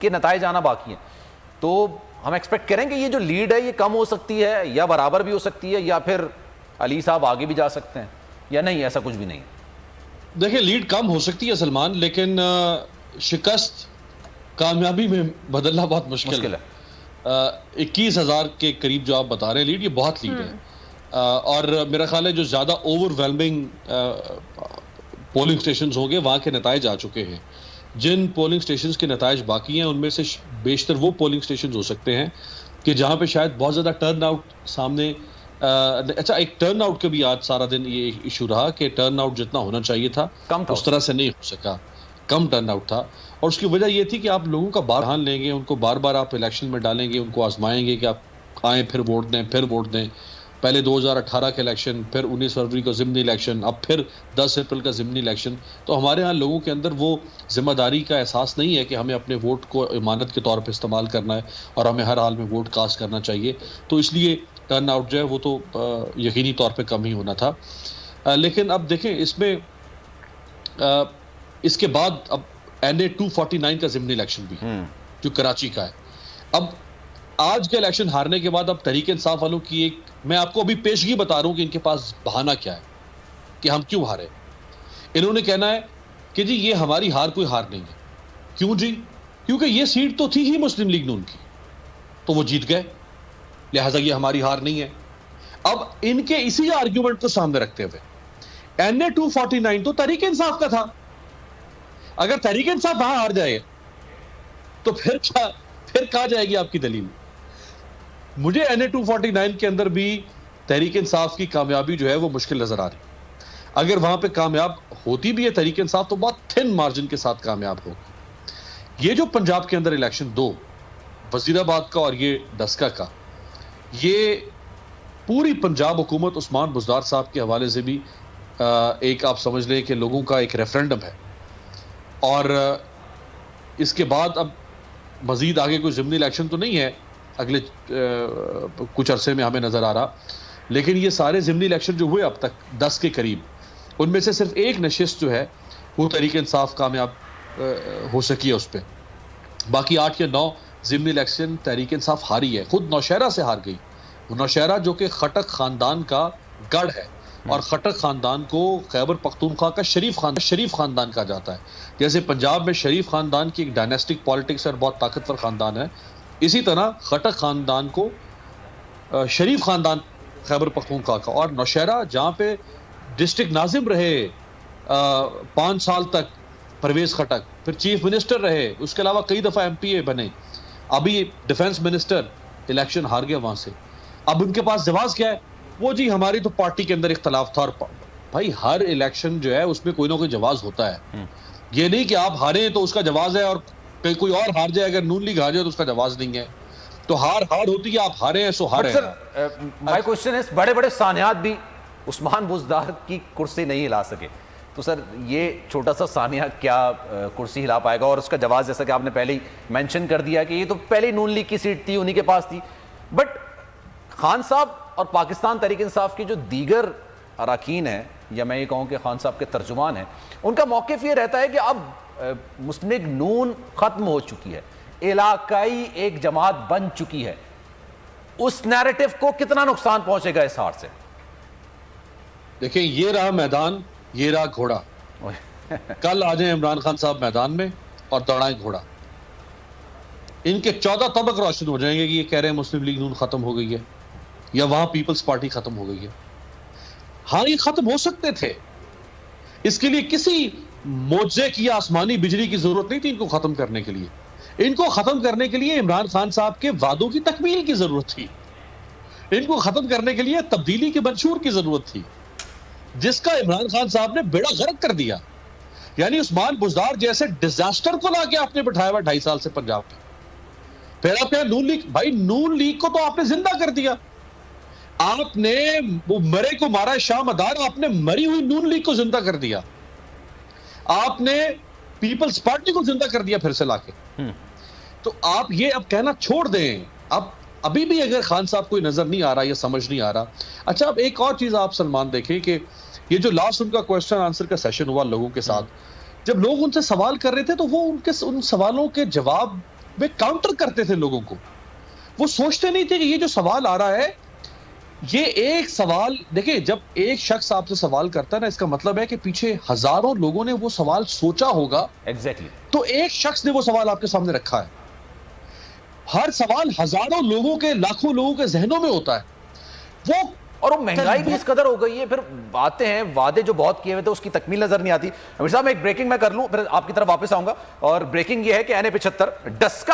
के नताइज आना बाकी हैं, तो हम एक्सपेक्ट करेंगे ये जो लीड है ये कम हो सकती है या बराबर भी हो सकती है, या फिर अली साहब आगे भी जा सकते हैं, या नहीं ऐसा कुछ भी नहीं? देखिए, लीड कम हो सकती है सलमान, लेकिन शिकस्त कामयाबी में बदलना बहुत मुश्किल है। 21,000 के करीब जो आप बता रहे हैं लीड, ये बहुत लीड है। और मेरा ख्याल है जो ज़्यादा ओवरवेलमिंग पोलिंग स्टेशंस होंगे वहाँ के नताइज आ चुके हैं। जिन पोलिंग स्टेशंस के नताइज बाकी हैं उनमें से बेशतर वो पोलिंग स्टेशंस हो सकते हैं कि जहाँ पे शायद बहुत ज़्यादा टर्न आउट सामने अच्छा, एक टर्न आउट का भी आज सारा दिन ये इशू रहा कि टर्न आउट जितना होना चाहिए था उस तरह से नहीं हो सका, कम टर्न आउट था। और उसकी वजह ये थी कि आप लोगों का बार हाल लेंगे, उनको बार बार आप इलेक्शन में डालेंगे, उनको आजमाएंगे कि आप आएँ फिर वोट दें, फिर वोट दें। पहले 2018 के इलेक्शन, फिर 19 फरवरी को ज़िमनी इलेक्शन, अब फिर 10 अप्रैल का ज़िमनी इलेक्शन। तो हमारे यहाँ लोगों के अंदर वो जिम्मेदारी का एहसास नहीं है कि हमें अपने वोट को इमानत के तौर पर इस्तेमाल करना है और हमें हर हाल में वोट कास्ट करना चाहिए। तो इसलिए टर्न आउट जो है वो तो यकीनी तौर पे कम ही होना था। लेकिन अब देखें इसमें इसके बाद अब NA 249 का ज़िमनी इलेक्शन भी जो कराची का है। अब आज के इलेक्शन हारने के बाद अब तहरीक इंसाफ वालों की एक, मैं आपको अभी पेशगी बता रहा हूं कि इनके पास बहाना क्या है कि हम क्यों हारे। इन्होंने कहना है कि जी ये हमारी हार कोई हार नहीं है। क्यों जी? क्योंकि ये सीट तो थी ही मुस्लिम लीग नून की, तो वो जीत गए, लिहाजा ये हमारी हार नहीं है। अब इनके इसी आर्ग्यूमेंट को सामने रखते हुए NA 249 तो तहरीक इंसाफ का था। अगर तहरीक इंसाफ वहां हार जाए तो फिर कहा जाएगी आपकी दलील? मुझे NA 249 के अंदर भी तहरीक इंसाफ की कामयाबी जो है वो मुश्किल नजर आ रही। अगर वहां पे कामयाब होती भी है तहरीक इंसाफ तो बहुत थिन मार्जिन के साथ कामयाब होगी। ये जो पंजाब के अंदर इलेक्शन 2 वजीराबाद का और ये डस्का का, ये पूरी पंजाब हुकूमत उस्मान बुज़दार साहब के हवाले से भी एक आप समझ लें कि लोगों का एक रेफरेंडम है। और इसके बाद अब मजीद आगे कोई ज़िमनी इलेक्शन तो नहीं है अगले कुछ अरसे में हमें नज़र आ रहा, लेकिन ये सारे ज़िमनी इलेक्शन जो हुए अब तक 10 के करीब, उनमें से सिर्फ एक नशिस्त जो है वो तहरीक इंसाफ कामयाब हो सकी है उस पर। बाकी 8 या 9 ज़िमनी इलेक्शन तहरीक इंसाफ हारी है, खुद नौशहरा से हार गई। नौशहरा जो कि खटक ख़ानदान का गढ़ है और खटक ख़ानदान को खैबर पख्तूनख्वा का शरीफ ख़ानदान कहा जाता है। जैसे पंजाब में शरीफ ख़ानदान की एक डायनेस्टिक पॉलिटिक्स और बहुत ताकतवर ख़ानदान है, इसी तरह खटक ख़ानदान को शरीफ ख़ानदान खैबर पख्तूनख्वा का। और नौशहरा जहाँ पे डिस्ट्रिक्ट नाजिम रहे 5 साल तक परवेज़ खटक, फिर चीफ मिनिस्टर रहे, उसके अलावा कई दफ़ा MPA बने, अभी डिफेंस मिनिस्टर, इलेक्शन हार गया वहाँ से। अब उनके पास जवाब क्या है? वो जी हमारी तो पार्टी के अंदर इख्तलाफ था। और भाई हर इलेक्शन जो है उसमें कोई ना कोई जवाब होता है। ये नहीं कि आप हारे तो उसका जवाब है और कोई और हार जाए, अगर नून लीग हार जाए तो उसका जवाब नहीं है। तो हार होती है, आप हारे हैं सो हारे हैं। माय क्वेश्चन इज, बड़े बड़े सानियात भी उस्मान बुज़दार की कुर्सी नहीं हिला सके, तो सर ये छोटा सा सानिया क्या कुर्सी हिला पाएगा? और उसका जवाब जैसा कि आपने पहले ही मेंशन कर दिया कि ये तो पहले ही नून लीग की सीट थी, उन्हीं के पास थी। बट खान साहब और पाकिस्तान तहरीक इंसाफ की जो दीगर अरकान हैं, या मैं ये कहूँ कि खान साहब के तर्जुमान हैं, उनका मौक़िफ़ ये रहता है कि अब मुस्लिम लीग नून ख़त्म हो चुकी है, इलाकाई एक जमात बन चुकी है। उस नैरेटिव को कितना नुकसान पहुंचेगा इस हार से? देखिए, ये रहा मैदान, ये रहा घोड़ा। कल आ जाए इमरान खान साहब मैदान में और दौड़ाएं घोड़ा। इनके 14 तबक रोशन हो जाएंगे कि ये कह रहे हैं मुस्लिम लीग नून खत्म हो गई है या वहां पीपल्स पार्टी खत्म हो गई है। हाँ, ये खत्म हो सकते थे, इसके लिए किसी मोजे की आसमानी बिजली की जरूरत नहीं थी इनको खत्म करने के लिए। इनको खत्म करने के लिए इमरान खान साहब के वादों की तकमील की जरूरत थी। इनको खत्म करने के लिए तब्दीली के मंशूर की जरूरत थी, जिसका इमरान खान साहब ने बेड़ा गर्क कर दिया। यानी उस्मान बुज़दार जैसे डिजास्टर को लाके आपने बिठाया हुआ 2.5 साल से पंजाब में। फिर आप क्या नून लीग, भाई नून लीग को तो आपने जिंदा कर दिया। आपने वो मरे को मारा शाह मदार, आपने मरी हुई नून लीग को जिंदा कर दिया। आपने पीपल्स पार्टी को जिंदा कर दिया फिर से लाके। तो आप ये अब कहना छोड़ दें। अब अभी भी अगर खान साहब कोई नजर नहीं आ रहा या समझ नहीं आ रहा। अच्छा, अब एक और चीज आप सलमान देखें कि ये जो लास्ट उनका क्वेश्चन आंसर का सेशन हुआ लोगों के साथ, जब लोग उनसे सवाल कर रहे थे तो वो उन सवालों के जवाब वे काउंटर करते थे लोगों को। वो सोचते नहीं थे कि ये जो सवाल आ रहा है, ये एक सवाल, देखिए जब एक शख्स आपसे सवाल करता है ना, इसका मतलब है कि पीछे हजारों लोगों ने वो सवाल सोचा होगा। एग्जैक्टली। तो एक शख्स ने वो सवाल आपके सामने रखा है। हर सवाल हजारों लोगों के, लाखों लोगों के जहनों में होता है। वो और वो महंगाई भी इस कदर हो गई है, फिर बातें हैं, वादे जो बहुत किए हुए थे उसकी तकमील नजर नहीं आती। अमीर साहब, मैं एक ब्रेकिंग मैं कर लूं, फिर आपकी तरफ वापस आऊंगा। और ब्रेकिंग ये है कि NA 75 डस्का